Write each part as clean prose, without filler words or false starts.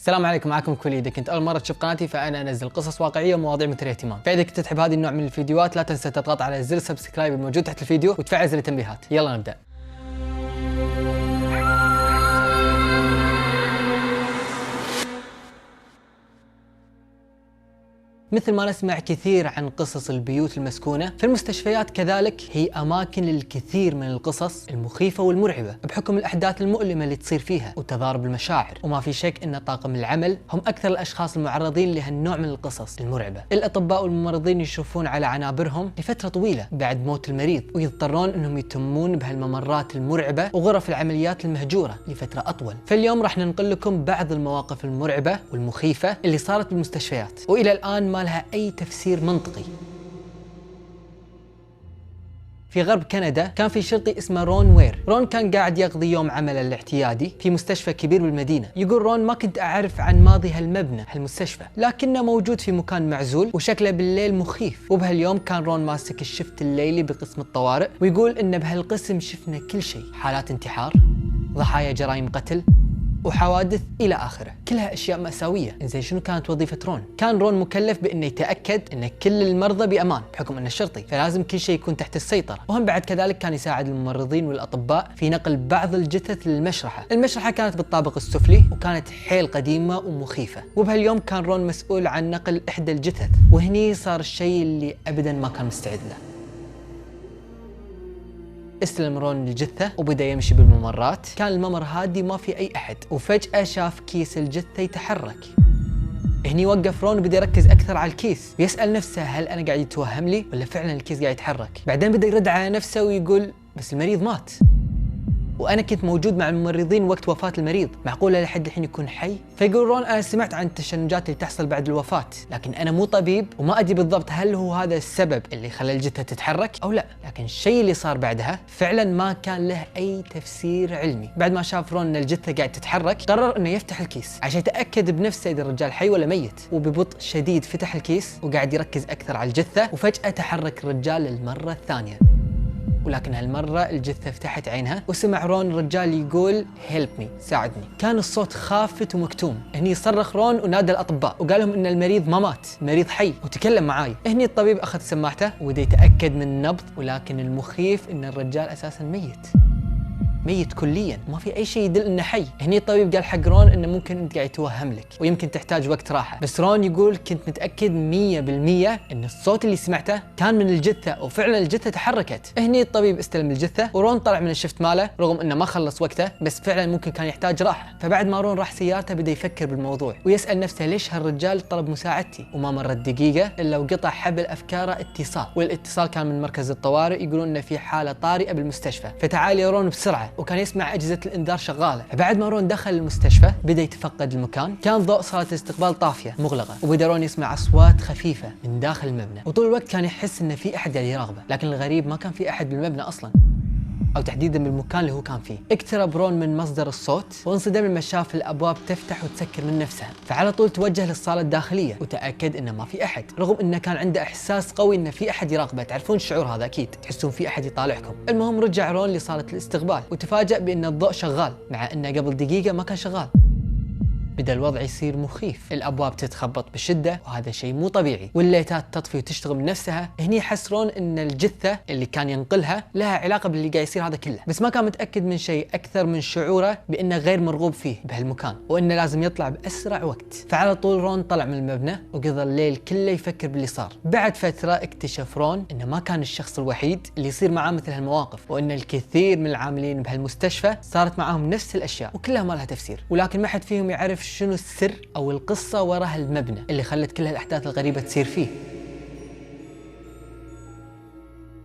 السلام عليكم، معكم كولي. اذا كنت اول مره تشوف قناتي فانا انزل قصص واقعيه ومواضيع مثيره اهتمام، فاذا كنت تحب هذه النوع من الفيديوهات لا تنسى تضغط على زر سبسكرايب الموجود تحت الفيديو وتفعل زر التنبيهات. يلا نبدا. مثل ما نسمع كثير عن قصص البيوت المسكونة، في المستشفيات كذلك هي أماكن للكثير من القصص المخيفة والمرعبة بحكم الأحداث المؤلمة اللي تصير فيها وتضارب المشاعر. وما في شك أن طاقم العمل هم أكثر الأشخاص المعرضين لهالنوع من القصص المرعبة. الأطباء والممرضين يشوفون على عنابرهم لفترة طويلة بعد موت المريض، ويضطرون أنهم يتمون بهالممرات المرعبة وغرف العمليات المهجورة لفترة أطول. فاليوم راح ننقل لكم بعض المواقف المرعبة والمخيفة اللي صارت بالمستشفيات وإلى الآن ما لها أي تفسير منطقي. في غرب كندا كان في شرطي اسمه رون وير. رون كان قاعد يقضي يوم عمله الاعتيادي في مستشفى كبير بالمدينة. يقول رون: ما كنت أعرف عن ماضي هالمبنى هالمستشفى، لكنه موجود في مكان معزول وشكله بالليل مخيف. وبهاليوم كان رون ماسك الشفت الليلي بقسم الطوارئ، ويقول إن بهالقسم شفنا كل شيء: حالات انتحار، ضحايا جرائم قتل، وحوادث الى اخره، كلها اشياء مأساوية. انزين شنو كانت وظيفة رون؟ كان رون مكلف بانه يتاكد ان كل المرضى بامان بحكم انه شرطي، فلازم كل شيء يكون تحت السيطرة. وهم بعد كذلك كان يساعد الممرضين والاطباء في نقل بعض الجثث للمشرحة. المشرحة كانت بالطابق السفلي وكانت حيل قديمة ومخيفة. وبهاليوم كان رون مسؤول عن نقل احدى الجثث، وهني صار الشيء اللي ابدا ما كان مستعد له. استلم رون الجثة وبدأ يمشي بالممرات. كان الممر هادي ما في أي أحد، وفجأة شاف كيس الجثة يتحرك. هني وقف رون وبدأ يركز أكثر على الكيس ويسأل نفسه: هل أنا قاعد يتوهم لي ولا فعلا الكيس قاعد يتحرك؟ بعدين بدأ يرد على نفسه ويقول: بس المريض مات، وأنا كنت موجود مع الممرضين وقت وفاة المريض، معقولة لحد الحين يكون حي؟ فيقول رون: أنا سمعت عن التشنجات اللي تحصل بعد الوفاة، لكن أنا مو طبيب وما أدري بالضبط هل هو هذا السبب اللي خلى الجثة تتحرك أو لا، لكن الشيء اللي صار بعدها فعلا ما كان له أي تفسير علمي. بعد ما شاف رون أن الجثة قاعد تتحرك قرر أنه يفتح الكيس عشان يتأكد بنفسه إذا الرجال حي ولا ميت. وببطء شديد فتح الكيس وقاعد يركز أكثر على الجثة، وفجأة تحرك الرجال للمرة الثانية، ولكن هالمرة الجثة فتحت عينها وسمع رون الرجال يقول: هيلب مي، ساعدني. كان الصوت خافت ومكتوم. هني صرخ رون ونادى الأطباء وقال لهم إن المريض ما مات، المريض حي وتكلم معاي. هني الطبيب أخذ سماعته وبدأ يتأكد من النبض، ولكن المخيف إن الرجال أساسا ميت كليا، ما في اي شيء يدل انه حي. هني الطبيب قال حق رون انه ممكن انت قاعد يتوهم لك ويمكن تحتاج وقت راحه، بس رون يقول: كنت متاكد 100% ان الصوت اللي سمعته كان من الجثه، وفعلا الجثه تحركت. هني الطبيب استلم الجثه ورون طلع من الشفت ماله رغم انه ما خلص وقته، بس فعلا ممكن كان يحتاج راحه. فبعد ما رون راح سيارته بدا يفكر بالموضوع ويسال نفسه: ليش هالرجال طلب مساعدتي؟ وما مرت دقيقه الا وقطع حبل افكاره اتصال، والاتصال كان من مركز الطوارئ يقولون انه في حاله طارئه بالمستشفى، فتعال يا رون بسرعه. وكان يسمع أجهزة الإنذار شغالة. فبعد ما رون دخل المستشفى بدأ يتفقد المكان. كان ضوء صالة الاستقبال طافية مغلقة، وبدأ رون يسمع أصوات خفيفة من داخل المبنى، وطول الوقت كان يحس إن في أحد قاعد يراقبه، لكن الغريب ما كان في أحد بالمبنى أصلاً، أو تحديداً بالمكان اللي هو كان فيه. اقترب رون من مصدر الصوت وانصدم لما شاف الأبواب تفتح وتسكر من نفسها، فعلى طول توجه للصالة الداخلية وتأكد إنه ما في أحد، رغم إنه كان عنده إحساس قوي إن في أحد يراقبه. تعرفون الشعور هذا أكيد، تحسون في أحد يطالعكم. المهم رجع رون لصالة الاستقبال وتفاجأ بأن الضوء شغال، مع إنه قبل دقيقة ما كان شغال. بدأ الوضع يصير مخيف، الأبواب تتخبط بشدة وهذا شيء مو طبيعي، والليتات تطفي وتشتغل من نفسها. هني حس رون إن الجثة اللي كان ينقلها لها علاقة باللي قاعد يصير هذا كله، بس ما كان متأكد من شيء أكثر من شعوره بأنه غير مرغوب فيه بهالمكان وإنه لازم يطلع بأسرع وقت. فعلى طول رون طلع من المبنى وقضى الليل كله يفكر باللي صار. بعد فترة اكتشف رون إنه ما كان الشخص الوحيد اللي يصير معاه مثل هالمواقف، وإن الكثير من العاملين بهالمستشفى صارت معاهم نفس الأشياء وكلها ما لها تفسير، ولكن ما حد فيهم يعرف شنو السر أو القصة وراء المبنى اللي خلت كل هالأحداث الغريبة تصير فيه.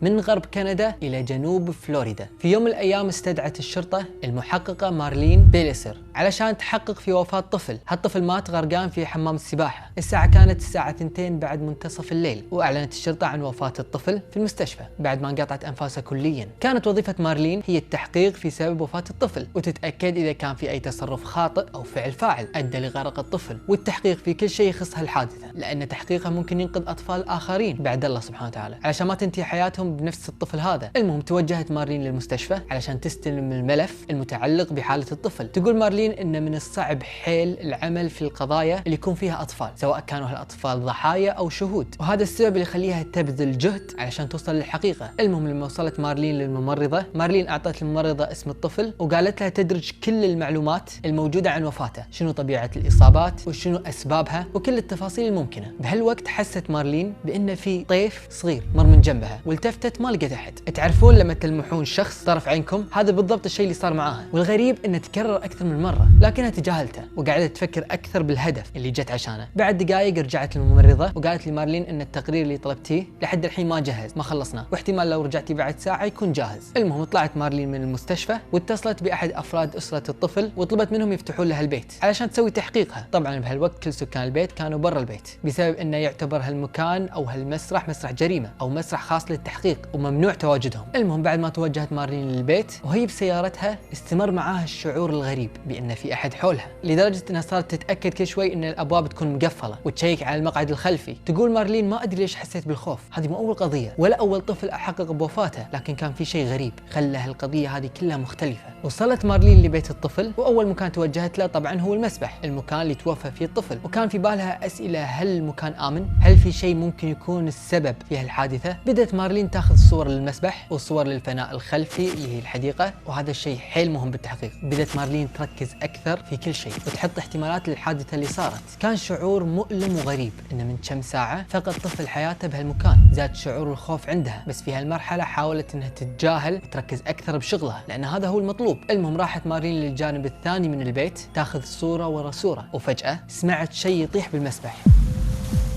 من غرب كندا إلى جنوب فلوريدا، في يوم من الأيام استدعت الشرطة المحققة مارلين بيليسر علشان تحقق في وفاة طفل. هالطفل مات غرقان في حمام السباحة. الساعة كانت الساعة 2 بعد منتصف الليل، وأعلنت الشرطة عن وفاة الطفل في المستشفى بعد ما انقطعت أنفاسه كليا. كانت وظيفة مارلين هي التحقيق في سبب وفاة الطفل وتتأكد إذا كان في أي تصرف خاطئ أو فعل فاعل أدى لغرق الطفل، والتحقيق في كل شيء يخص هالحادثة، لأن تحقيقها ممكن ينقذ أطفال آخرين بعد الله سبحانه وتعالى، علشان ما تنتهي حياتهم اهتمام بنفس الطفل هذا. المهم توجهت مارلين للمستشفى علشان تستلم الملف المتعلق بحالة الطفل. تقول مارلين ان من الصعب حيل العمل في القضايا اللي يكون فيها اطفال، سواء كانوا هالاطفال ضحايا او شهود، وهذا السبب اللي يخليها تبذل جهد علشان توصل للحقيقة. المهم لما وصلت مارلين للممرضة، مارلين اعطت الممرضة اسم الطفل وقالت لها تدرج كل المعلومات الموجودة عن وفاته، شنو طبيعة الاصابات وشنو اسبابها وكل التفاصيل الممكنة. بهالوقت حست مارلين بان في طيف صغير مر من جنبها، والتفتت ما لقت احد. تعرفون لما تلمحون شخص طرف عينكم؟ هذا بالضبط الشيء اللي صار معاها، والغريب انه تكرر اكثر من مرة، لكنها تجاهلته وقعدت تفكر اكثر بالهدف اللي جت عشانه. بعد دقائق رجعت الممرضة وقالت لمارلين ان التقرير اللي طلبتيه لحد الحين ما جهز، ما خلصناه، واحتمال لو رجعتي بعد ساعة يكون جاهز. المهم طلعت مارلين من المستشفى واتصلت باحد افراد اسرة الطفل وطلبت منهم يفتحون لها البيت علشان تسوي تحقيقها. طبعا بهالوقت كل سكان البيت كانوا برا البيت بسبب انه يعتبر هالمكان او هالمسرح مسرح جريمة او مسرح خاص للتحقيق وممنوع تواجدهم. المهم بعد ما توجهت مارلين للبيت وهي بسيارتها استمر معاها الشعور الغريب بان في احد حولها، لدرجة انها صارت تتاكد كل شوي ان الابواب تكون مقفلة وتشيك على المقعد الخلفي. تقول مارلين ما ادري ليش حسيت بالخوف، هذه مو اول قضية ولا اول طفل احقق بوفاته، لكن كان في شيء غريب خلى هالقضية هذه كلها مختلفة. وصلت مارلين لبيت الطفل واول مكان توجهت له طبعا هو المسبح، المكان اللي توفى فيه الطفل، وكان في بالها اسئلة: هل المكان امن؟ هل في شيء ممكن يكون السبب في هالحادثة؟ بدأت مارلين تاخذ صور للمسبح وصور للفناء الخلفي اللي هي الحديقة، وهذا الشيء حيل مهم بالتحقيق. بدأت مارلين تركز اكثر في كل شيء وتحط احتمالات للحادثة اللي صارت. كان شعور مؤلم وغريب ان من كم ساعة فقد طفل حياته بهالمكان، زاد شعور الخوف عندها، بس في هالمرحلة حاولت انها تتجاهل وتركز اكثر بشغلها لان هذا هو المطلوب. المهم راحت مارلين للجانب الثاني من البيت تاخذ صورة ورا صورة، وفجأة سمعت شيء يطيح بالمسبح.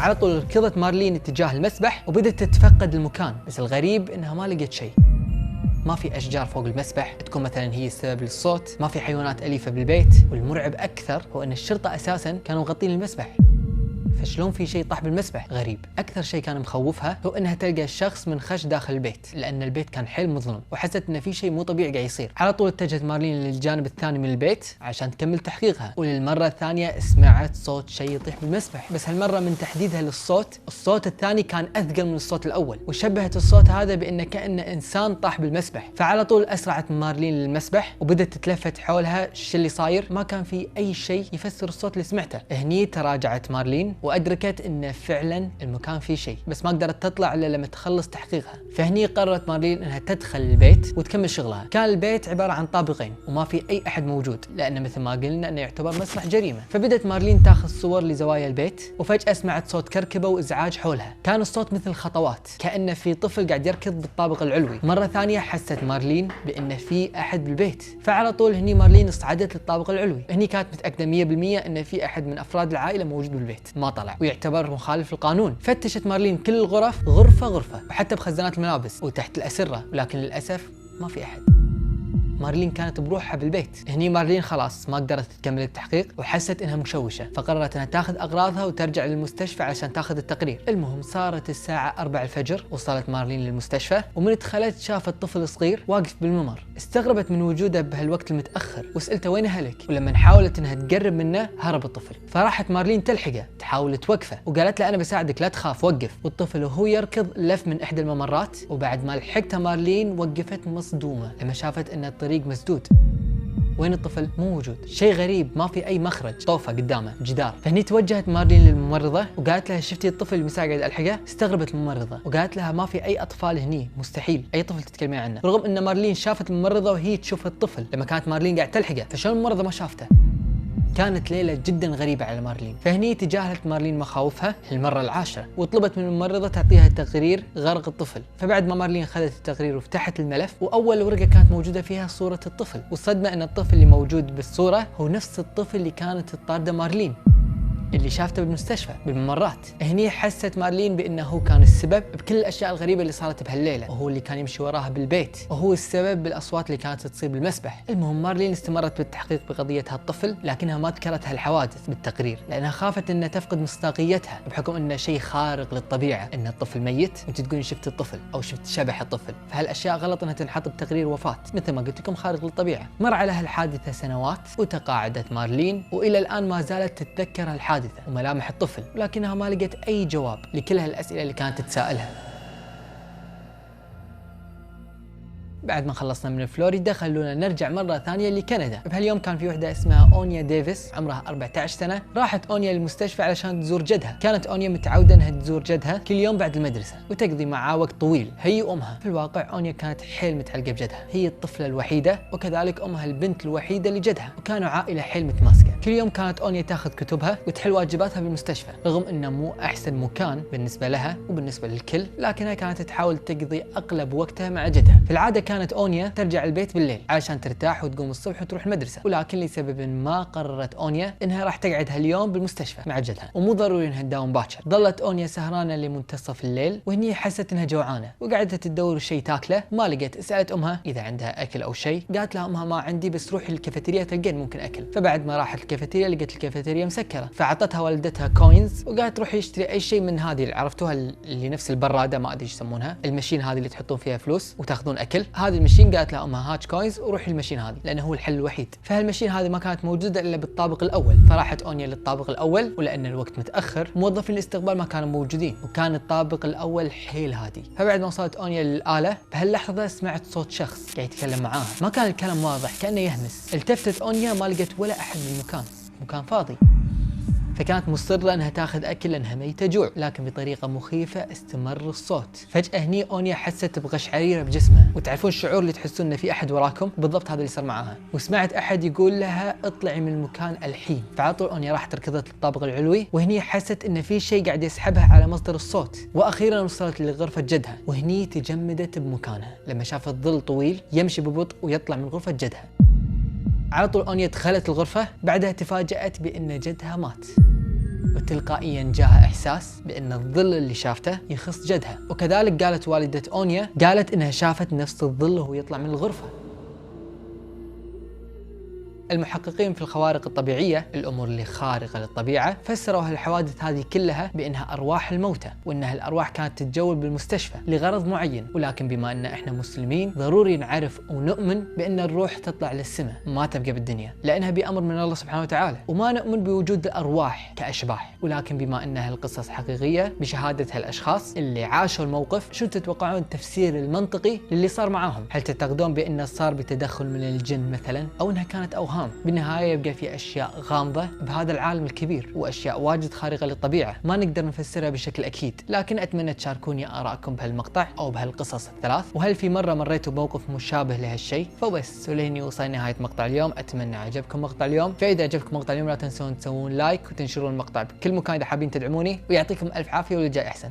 على طول ركضت مارلين اتجاه المسبح وبدت تتفقد المكان، بس الغريب انها ما لقت شيء. ما في اشجار فوق المسبح تكون مثلا هي السبب للصوت، ما في حيوانات اليفه بالبيت، والمرعب اكثر هو ان الشرطه اساسا كانوا مغطين المسبح، فشلون في شيء طاح بالمسبح؟ غريب. اكثر شيء كان مخوفها هو انها تلقى شخص منخش داخل البيت، لان البيت كان حيل مظلم وحست ان في شيء مو طبيعي قاعد يصير. على طول اتجهت مارلين للجانب الثاني من البيت عشان تكمل تحقيقها، وللمره الثانيه سمعت صوت شيء يطيح بالمسبح، بس هالمره من تحديدها للصوت، الصوت الثاني كان اثقل من الصوت الاول، وشبهت الصوت هذا بانه كأن انسان طاح بالمسبح. فعلى طول اسرعت مارلين للمسبح وبدت تتلفت حولها شو اللي صاير. ما كان في اي شيء يفسر الصوت اللي سمعته. هني تراجعت مارلين وأدركت إن فعلا المكان فيه شيء، بس ما قدرت تطلع إلا لما تخلص تحقيقها. فهني قررت مارلين إنها تدخل البيت وتكمل شغلها. كان البيت عبارة عن طابقين وما في أي أحد موجود، لأن مثل ما قلنا إنه يعتبر مسرح جريمة. فبدت مارلين تاخذ صور لزوايا البيت، وفجأة سمعت صوت كركبة وإزعاج حولها. كان الصوت مثل خطوات، كأنه في طفل قاعد يركض بالطابق العلوي. مرة ثانية حست مارلين بإن في أحد بالبيت، فعلى طول هني مارلين صعدت للطابق العلوي. هني كانت متأكدة 100% إن في أحد من أفراد العائلة موجود بالبيت، ما طلع ويعتبر مخالف للقانون. فتشت مارلين كل الغرف غرفة غرفة، وحتى بخزانات الملابس وتحت الأسرة، ولكن للأسف ما في أحد. مارلين كانت بروحها بالبيت. هني مارلين خلاص ما قدرت تكمل التحقيق وحست انها مشوشة، فقررت انها تاخذ اغراضها وترجع للمستشفى عشان تاخذ التقرير. المهم صارت الساعة 4 الفجر، وصلت مارلين للمستشفى، ومن دخلت شافت طفل صغير واقف بالممر. استغربت من وجوده بهالوقت المتأخر وسألته وين اهلك، ولما حاولت انها تقرب منه هرب الطفل. فراحت مارلين تلحقه تحاول توقفه وقالت له انا بساعدك لا تخاف وقف. والطفل وهو يركض لف من احدى الممرات، وبعد ما لحقتها مارلين وقفت مصدومة لما شافت ان الطريق مسدود. وين الطفل؟ مو موجود. شيء غريب، ما في اي مخرج، طوفه قدامه جدار. فهني توجهت مارلين للممرضه وقالت لها شفتي الطفل اللي مساعد الحقه؟ استغربت الممرضه وقالت لها ما في اي اطفال هني، مستحيل اي طفل تتكلمين عنه، رغم ان مارلين شافت الممرضه وهي تشوف الطفل لما كانت مارلين قاعد تلحقه، فشلون الممرضه ما شافته؟ كانت ليلة جدا غريبة على مارلين. فهني تجاهلت مارلين مخاوفها المرة العاشرة وطلبت من الممرضة تعطيها تقرير غرق الطفل. فبعد ما مارلين خذت التقرير وفتحت الملف، وأول ورقة كانت موجودة فيها صورة الطفل، والصدمة أن الطفل اللي موجود بالصورة هو نفس الطفل اللي كانت تطارده مارلين، اللي شافته بالمستشفى بالممرات. هني حست مارلين بانه هو كان السبب بكل الاشياء الغريبه اللي صارت بهالليله، وهو اللي كان يمشي وراها بالبيت، وهو السبب بالاصوات اللي كانت تصير بالمسبح. المهم مارلين استمرت بالتحقيق بقضيه هالطفل، لكنها ما ذكرت هالحوادث بالتقرير لانها خافت انها تفقد مصداقيتها بحكم انه شيء خارق للطبيعه، ان الطفل ميت وانت تقولين شفت الطفل او شفت شبح الطفل، فهالاشياء غلط انها تنحط بتقرير وفاه، مثل ما قلت لكم خارق للطبيعه. مر على هالحادثه سنوات وتقاعدت مارلين، والى الان ما زالت تتذكر هالحادثه وملامح الطفل، ولكنها ما لقت أي جواب لكل هالأسئلة اللي كانت تتساءلها. بعد ما خلصنا من فلوريدا خلونا نرجع مرة ثانية لكندا. بهاليوم كان في وحدة اسمها أونيا ديفيس عمرها 14 سنة. راحت أونيا للمستشفى علشان تزور جدها. كانت أونيا متعودة انها تزور جدها كل يوم بعد المدرسة وتقضي معاه وقت طويل هي وأمها. في الواقع أونيا كانت حيل متعلقة بجدها، هي الطفلة الوحيدة وكذلك أمها البنت الوحيدة لجدها، وكانوا عائلة حيل متماسكة. كل يوم كانت أونيا تاخذ كتبها وتحل واجباتها بالمستشفى، رغم انه مو احسن مكان بالنسبة لها وبالنسبة للكل، لكنها كانت تحاول تقضي اغلب وقتها مع جدها. في العادة كانت أونيا ترجع البيت بالليل علشان ترتاح وتقوم الصبح وتروح المدرسة، ولكن لسبب ما قررت أونيا انها راح تقعد هاليوم بالمستشفى مع جدها، ومو ضروري انها تداوم باكر. ظلت أونيا سهرانة لمنتصف الليل وهني حست انها جوعانة وقعدت تدور شيء تاكله، ما لقيت. سألت امها اذا عندها اكل او شيء، قالت لها امها ما عندي، بس روحي الكافيتيريا تلقين ممكن اكل. فبعد ما راحت الكافيتيريا لقيت الكافيتيريا مسكرة، فاعطتها والدتها كوينز وقالت روحي اشتري اي شيء من هذه اللي عرفتوها اللي نفس البرادة، ما ادري ايش يسمونها، المشين هذه اللي تحطون فيها فلوس وتاخذون اكل. هذه المشين قالت لها امها هات كوينز وروحي المشين هذه، لانه هو الحل الوحيد. فهالمشين هذه ما كانت موجودة الا بالطابق الاول، فراحت أونيا للطابق الاول، ولان الوقت متاخر موظفين الاستقبال ما كانوا موجودين، وكان الطابق الاول حيل هادي. فبعد ما وصلت أونيا للآلة بهاللحظة سمعت صوت شخص قاعد يتكلم معاها، ما كان الكلام واضح كأنه يهمس. التفتت أونيا ما لقيت ولا احد بالمكان، مكان فاضي. فكانت مصرة انها تاخذ اكل لانها ميتة جوع، لكن بطريقة مخيفة استمر الصوت. فجأة هني أونيا حست بقشعريرة بجسمها، وتعرفون الشعور اللي تحسون ان في احد وراكم؟ بالضبط هذا اللي صار معاها. وسمعت احد يقول لها اطلعي من المكان الحين. فعلى طول أونيا راحت ركضت للطابق العلوي، وهني حست ان في شيء قاعد يسحبها على مصدر الصوت، واخيرا وصلت لغرفة جدها، وهني تجمدت بمكانها لما شافت ظل طويل يمشي ببطء ويطلع من غرفة جدها. على طول أونيا دخلت الغرفة، بعدها تفاجأت بأن جدها مات، وتلقائيا جاها إحساس بأن الظل اللي شافته يخص جدها. وكذلك قالت والدة أونيا، قالت إنها شافت نفس الظل وهو يطلع من الغرفة. المحققين في الخوارق الطبيعية، الأمور اللي خارقة للطبيعة، فسروا هالحوادث هذه كلها بأنها أرواح الموتى، وأنها الأرواح كانت تتجول بالمستشفى لغرض معين. ولكن بما أن إحنا مسلمين ضروري نعرف ونؤمن بأن الروح تطلع للسماء ما تبقى بالدنيا، لأنها بأمر من الله سبحانه وتعالى، وما نؤمن بوجود الأرواح كأشباح. ولكن بما أن هالقصص حقيقية بشهادة هالأشخاص اللي عاشوا الموقف، شو تتوقعون التفسير المنطقي للي صار معاهم؟ هل تعتقدون بأنه صار بتدخل من الجن مثلا، أو أنها كانت أوهام؟ بالنهاية يبقى في أشياء غامضة بهذا العالم الكبير، وأشياء واجد خارقة للطبيعة ما نقدر نفسرها بشكل أكيد. لكن أتمنى تشاركوني آراءكم بهالمقطع أو بهالقصص الثلاث، وهل في مرة مريتوا بموقف مشابه لهالشيء؟ فبس، ولهني وصلنا نهاية مقطع اليوم. أتمنى عجبكم مقطع اليوم، فإذا عجبكم مقطع اليوم لا تنسون تسوون لايك وتنشرون المقطع بكل مكان إذا حابين تدعموني، ويعطيكم ألف عافية واللي جاي أحسن.